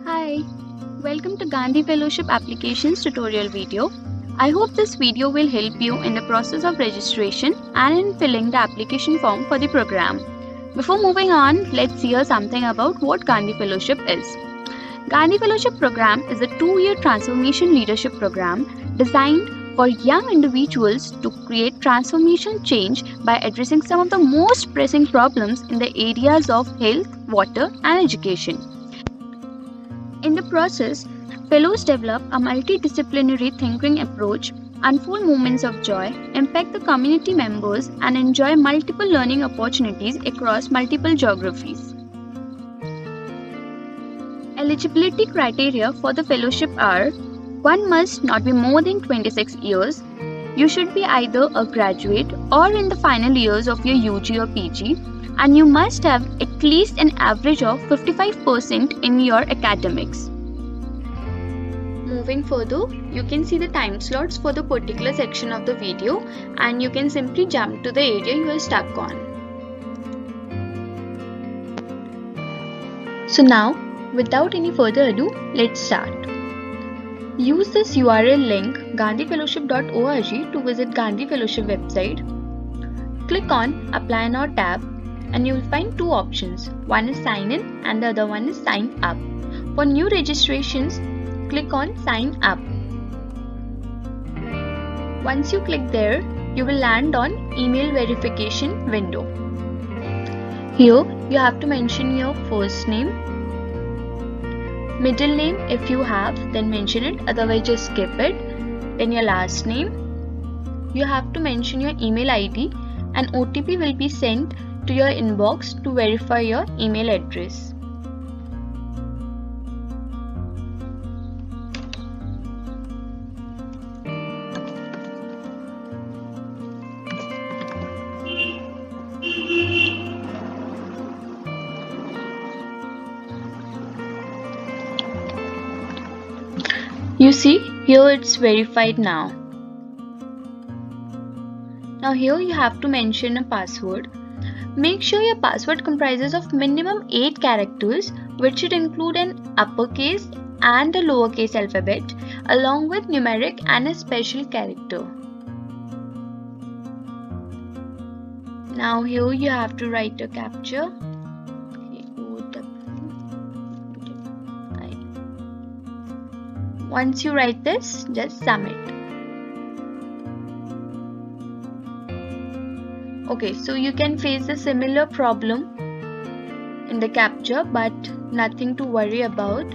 Hi, welcome to Gandhi Fellowship Applications tutorial video. I hope this video will help you in the process of registration and in filling the application form for the program. Before moving on, let's hear something about what Gandhi Fellowship is. Gandhi Fellowship Program is a 2-year transformation leadership program designed for young individuals to create transformational change by addressing some of the most pressing problems in the areas of health, water, and education. In the process, fellows develop a multidisciplinary thinking approach, unfold moments of joy, impact the community members, and enjoy multiple learning opportunities across multiple geographies. Eligibility criteria for the fellowship are: one must not be more than 26 years, you should be either a graduate or in the final years of your UG or PG, and you must have at least an average of 55% in your academics. Moving further, you can see the time slots for the particular section of the video and you can simply jump to the area you are stuck on. So now, without any further ado, let's start. Use this URL link gandhifellowship.org to visit Gandhi Fellowship website. Click on Apply Now tab and you will find two options. One is Sign In and the other one is Sign Up. For new registrations, click on Sign Up. Once you click there, you will land on Email Verification window. Here, you have to mention your first name, middle name if you have, then mention it, otherwise just skip it. Then your last name. You have to mention your email ID and OTP will be sent to your inbox to verify your email address. You see, here it's verified now. Now here you have to mention a password. Make sure your password comprises of minimum 8 characters, which should include an uppercase and a lowercase alphabet along with numeric and a special character. Now here you have to write a captcha. Once you write this, just submit. Okay, so you can face a similar problem in the captcha, but nothing to worry about.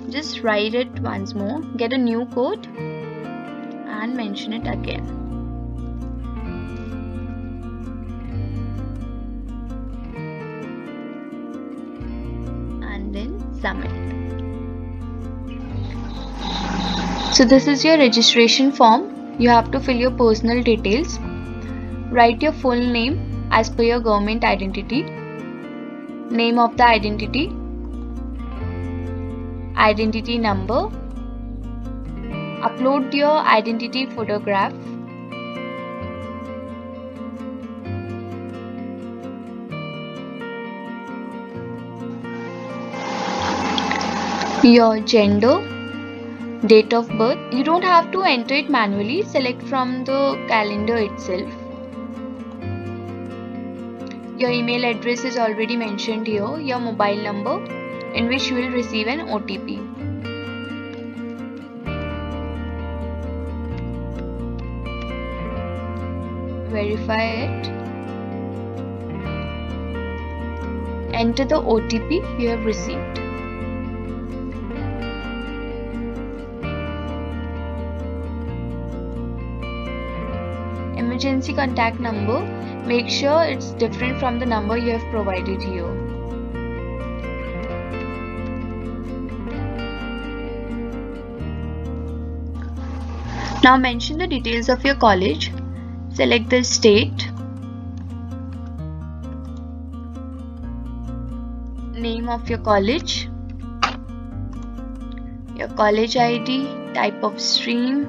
Just write it once more, get a new code and mention it again. And then submit. So this is your registration form. You have to fill your personal details. Write your full name as per your government identity, name of the identity, identity number, upload your identity photograph, your gender, date of birth. You don't have to enter it manually, select from the calendar itself. Your email address is already mentioned here, your mobile number in which you will receive an OTP. Verify it. Enter the OTP you have received. Emergency contact number, make sure it's different from the number you have provided here. Now mention the details of your college. Select the state, name of your college, your college ID, type of stream,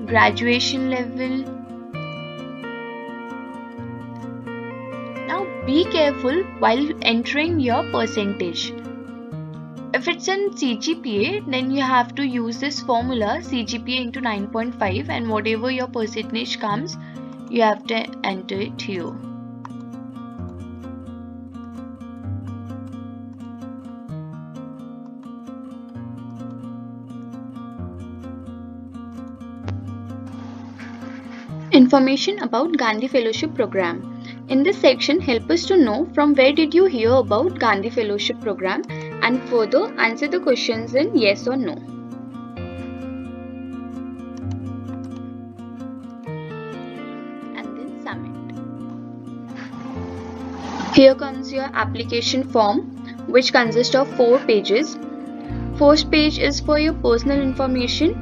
graduation level. Now Be careful while entering your percentage. If it's in CGPA, then you have to use this formula CGPA into 9.5, and whatever your percentage comes, you have to enter it here. Information about Gandhi Fellowship Program. In this section, help us to know from where did you hear about Gandhi Fellowship Program, and further answer the questions in yes or no. And then submit. Here comes your application form, which consists of 4 pages. First page is for your personal information.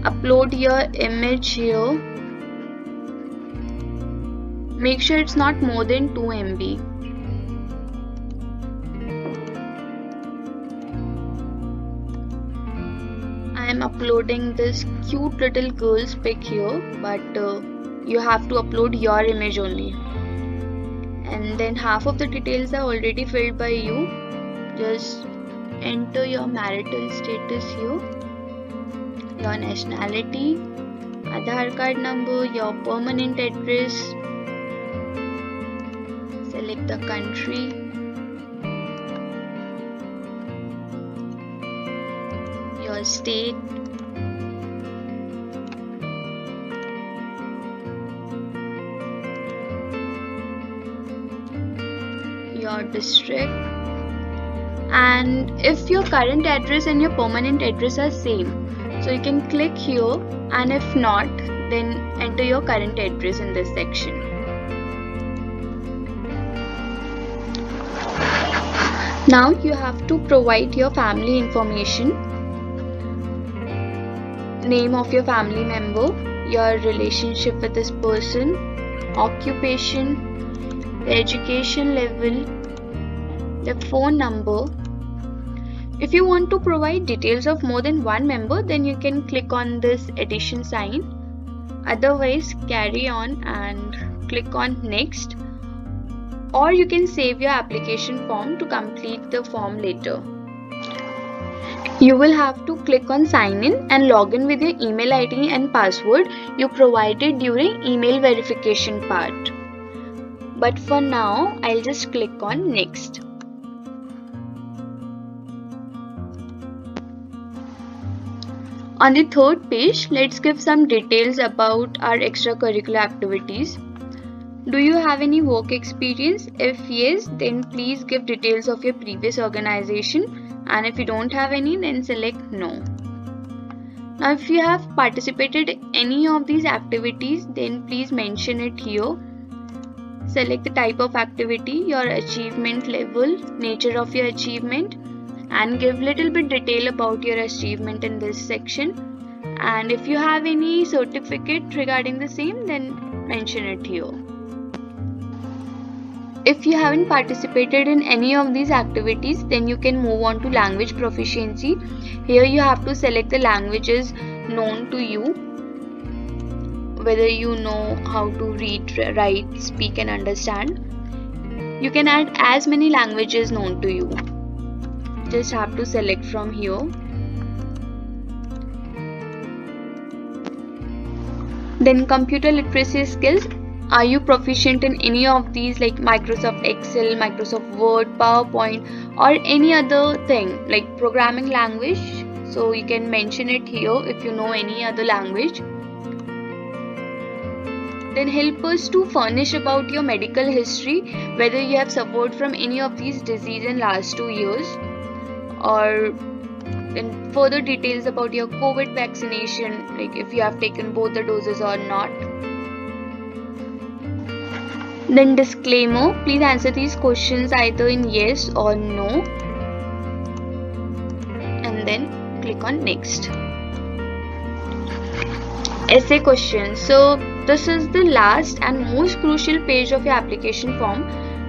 Upload your image here. Make sure it's not more than 2 MB. I am uploading this cute little girl's pic here, but you have to upload your image only. And then half of the details are already filled by you. Just enter your marital status here, your nationality, Aadhaar card number, your permanent address. Select the country, your state, your district, and if your current address and your permanent address are same, so you can click here, and if not, then enter your current address in this section. Now you have to provide your family information, name of your family member, your relationship with this person, occupation, the education level, the phone number. If you want to provide details of more than one member, then you can click on this addition sign. Otherwise, carry on and click on next. Or you can save your application form to complete the form later. You will have to click on sign in and log in with your email ID and password you provided during email verification part. But for now, I'll just click on next. On the third page, let's give some details about our extracurricular activities. Do you have any work experience? If yes, then please give details of your previous organization, and if you don't have any, then select no. Now if you have participated in any of these activities, then please mention it here. Select the type of activity, your achievement level, nature of your achievement, and give little bit detail about your achievement in this section. And if you have any certificate regarding the same, then mention it here. If you haven't participated in any of these activities, then you can move on to language proficiency. Here you have to select the languages known to you, whether you know how to read, write, speak and understand. You can add as many languages known to you. Just have to select from here. Then computer literacy skills. Are you proficient in any of these like Microsoft Excel, Microsoft Word, PowerPoint, or any other thing like programming language? So you can mention it here if you know any other language. Then help us to furnish about your medical history, whether you have suffered from any of these diseases in last 2 years, or then further details about your COVID vaccination, like if you have taken both the doses or not. Then disclaimer, please answer these questions either in yes or no, and then click on next. Essay questions. So this is the last and most crucial page of your application form.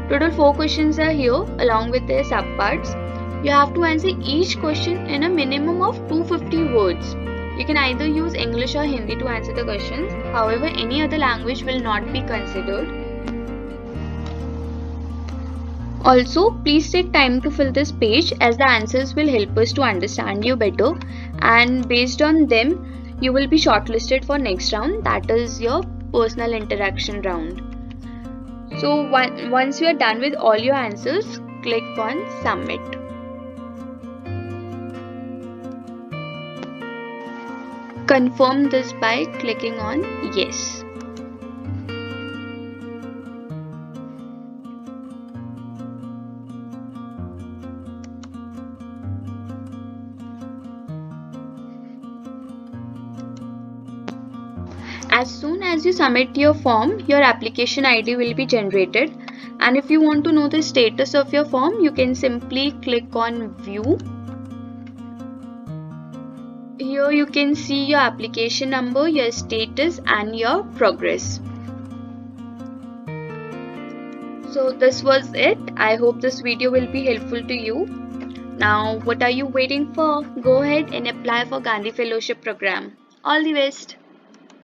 Total 4 questions are here along with their subparts. You have to answer each question in a minimum of 250 words. You can either use English or Hindi to answer the questions. However, any other language will not be considered. Also, please take time to fill this page as the answers will help us to understand you better, and based on them you will be shortlisted for next round, that is your personal interaction round. So once you are done with all your answers, click on submit. Confirm this by clicking on yes. As soon as you submit your form, your application ID will be generated, and if you want to know the status of your form, you can simply click on view. Here you can see your application number, your status and your progress. So this was it. I hope this video will be helpful to you. Now what are you waiting for? Go ahead and apply for Gandhi Fellowship program. All the best.